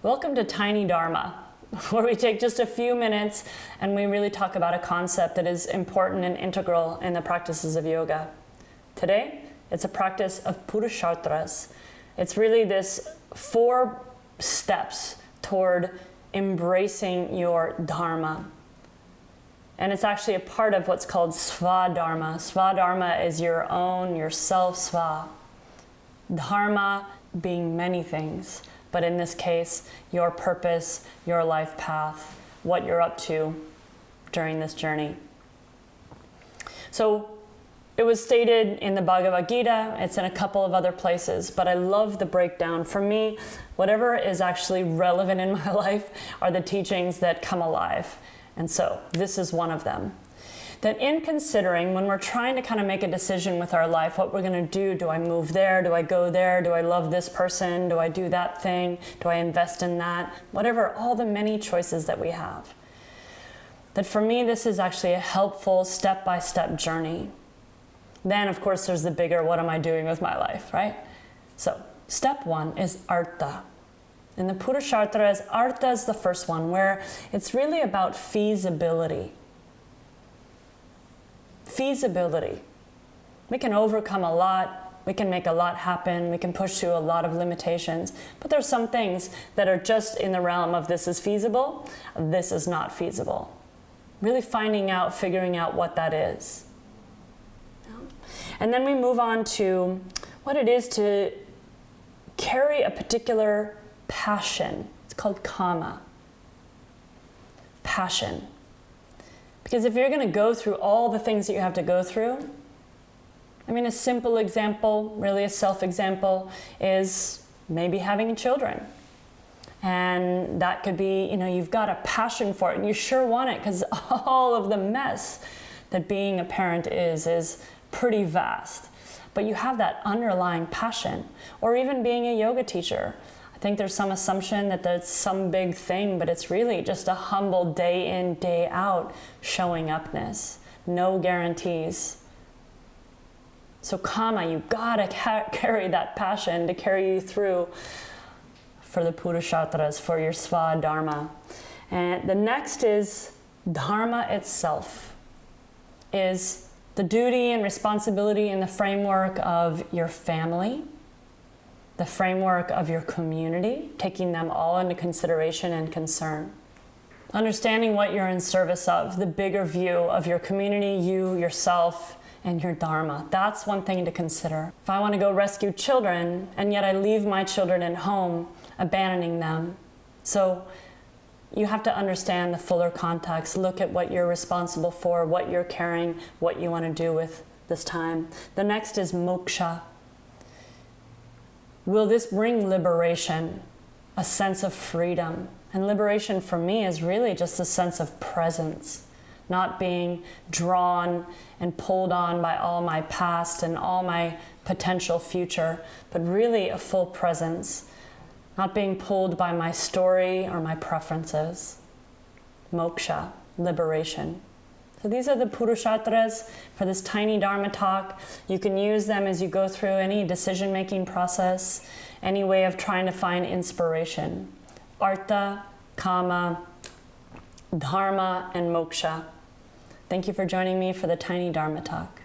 Welcome to Tiny Dharma, where we take just a few minutes and we really talk about a concept that is important and integral in the practices of yoga. Today, it's a practice of Purushartas. It's really this 4 steps toward embracing your Dharma. And it's actually a part of what's called SWA Dharma. SWA Dharma is your own, your self-SWA. Dharma being many things, but in this case, your purpose, your life path, what you're up to during this journey. So it was stated in the Bhagavad Gita, it's in a couple of other places, but I love the breakdown. For me, whatever is actually relevant in my life are the teachings that come alive. And so this is one of them. That in considering, when we're trying to kind of make a decision with our life, what we're going to do, do I move there? Do I go there? Do I love this person? Do I do that thing? Do I invest in that? Whatever, all the many choices that we have. That for me, this is actually a helpful step-by-step journey. Then, of course, there's the bigger, what am I doing with my life, right? So, step 1 is Artha. In the Purushartas, Artha is the first one, where it's really about feasibility. Feasibility. We can overcome a lot, we can make a lot happen, we can push through a lot of limitations, but there's some things that are just in the realm of this is feasible, this is not feasible. Really finding out, figuring out what that is. And then we move on to what it is to carry a particular passion. It's called kama. Passion. Because if you're going to go through all the things that you have to go through, I mean, a simple example, really a self-example, is maybe having children. And that could be, you've got a passion for it and you sure want it because all of the mess that being a parent is pretty vast. But you have that underlying passion. Or even being a yoga teacher. I think there's some assumption that there's some big thing, but it's really just a humble day in, day out showing upness. No guarantees. So kama, you gotta carry that passion to carry you through for the Purushartas, for your SWA Dharma. And the next is Dharma itself, is the duty and responsibility in the framework of your family, the framework of your community, taking them all into consideration and concern. Understanding what you're in service of, the bigger view of your community, you, yourself, and your Dharma. That's one thing to consider. If I want to go rescue children, and yet I leave my children at home, abandoning them. So you have to understand the fuller context, look at what you're responsible for, what you're carrying, what you want to do with this time. The next is moksha. Will this bring liberation, a sense of freedom? And liberation for me is really just a sense of presence, not being drawn and pulled on by all my past and all my potential future, but really a full presence, not being pulled by my story or my preferences. Moksha, liberation. So these are the Purushartas for this tiny Dharma talk. You can use them as you go through any decision-making process, any way of trying to find inspiration. Artha, kama, dharma, and moksha. Thank you for joining me for the tiny Dharma talk.